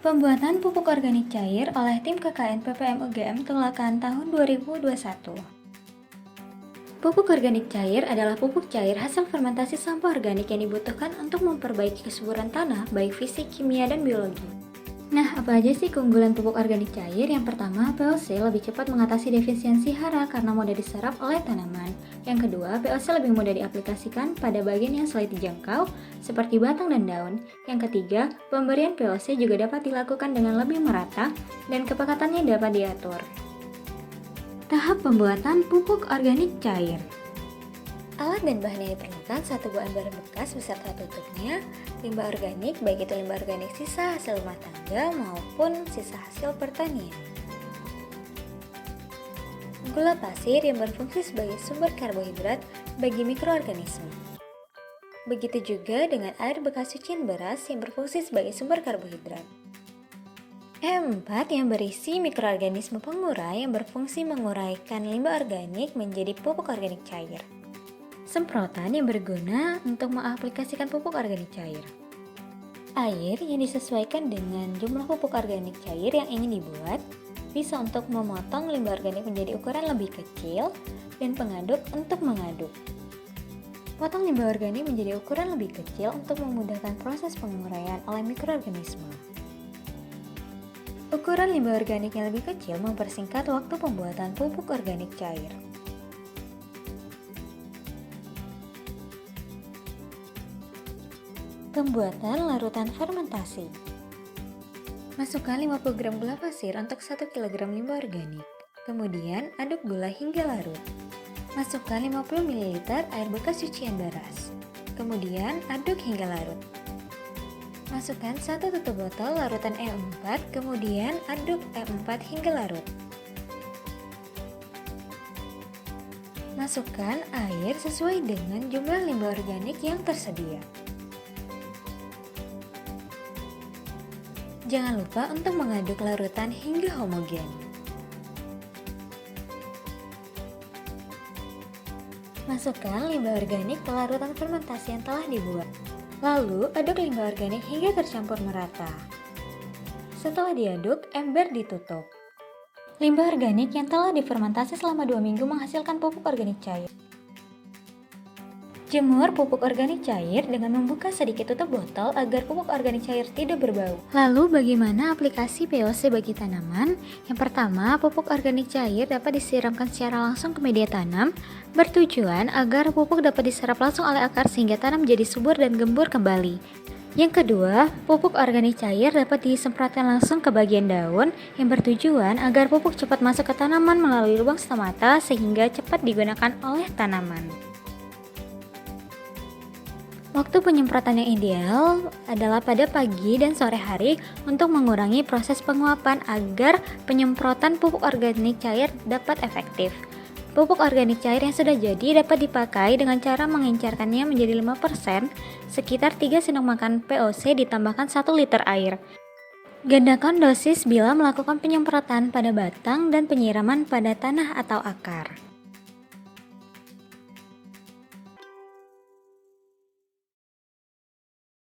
Pembuatan pupuk organik cair oleh tim KKN PPM UGM Tulakan tahun 2021. Pupuk organik cair adalah pupuk cair hasil fermentasi sampah organik yang dibutuhkan untuk memperbaiki kesuburan tanah baik fisik, kimia, dan biologi. Nah, apa aja sih keunggulan pupuk organik cair? Yang pertama, POC lebih cepat mengatasi defisiensi hara karena mudah diserap oleh tanaman. Yang kedua, POC lebih mudah diaplikasikan pada bagian yang sulit dijangkau, seperti batang dan daun. Yang ketiga, pemberian POC juga dapat dilakukan dengan lebih merata dan kepekatannya dapat diatur. Tahap pembuatan pupuk organik cair. Alat dan bahan yang diperlukan: satu buah ember bekas beserta tutupnya, limbah organik baik itu limbah organik sisa hasil rumah tangga maupun sisa hasil pertanian, gula pasir yang berfungsi sebagai sumber karbohidrat bagi mikroorganisme. Begitu juga dengan air bekas cucian beras yang berfungsi sebagai sumber karbohidrat. E4 yang berisi mikroorganisme pengurai yang berfungsi menguraikan limbah organik menjadi pupuk organik cair. Semprotan yang berguna untuk mengaplikasikan pupuk organik cair. Air yang disesuaikan dengan jumlah pupuk organik cair yang ingin dibuat, bisa untuk memotong limbah organik menjadi ukuran lebih kecil, dan pengaduk untuk mengaduk. Potong limbah organik menjadi ukuran lebih kecil untuk memudahkan proses penguraian oleh mikroorganisme. Ukuran limbah organik yang lebih kecil mempersingkat waktu pembuatan pupuk organik cair. Pembuatan larutan fermentasi. Masukkan 50 gram gula pasir untuk 1 kg limbah organik. Kemudian aduk gula hingga larut. Masukkan 50 ml air bekas cucian beras. Kemudian aduk hingga larut. Masukkan 1 tutup botol larutan E4, kemudian aduk E4 hingga larut. Masukkan air sesuai dengan jumlah limbah organik yang tersedia. Jangan lupa untuk mengaduk larutan hingga homogen. Masukkan limbah organik ke larutan fermentasi yang telah dibuat. Lalu aduk limbah organik hingga tercampur merata. Setelah diaduk, ember ditutup. Limbah organik yang telah difermentasi selama 2 minggu menghasilkan pupuk organik cair. Jemur pupuk organik cair dengan membuka sedikit tutup botol agar pupuk organik cair tidak berbau. Lalu bagaimana aplikasi POC bagi tanaman? Yang pertama, pupuk organik cair dapat disiramkan secara langsung ke media tanam, bertujuan agar pupuk dapat diserap langsung oleh akar sehingga tanam menjadi subur dan gembur kembali. Yang kedua, pupuk organik cair dapat disemprotkan langsung ke bagian daun yang bertujuan agar pupuk cepat masuk ke tanaman melalui lubang stomata sehingga cepat digunakan oleh tanaman. Waktu penyemprotan yang ideal adalah pada pagi dan sore hari untuk mengurangi proses penguapan agar penyemprotan pupuk organik cair dapat efektif. Pupuk organik cair yang sudah jadi dapat dipakai dengan cara mengencerkannya menjadi 5%, sekitar 3 sendok makan POC ditambahkan 1 liter air. Gandakan dosis bila melakukan penyemprotan pada batang dan penyiraman pada tanah atau akar.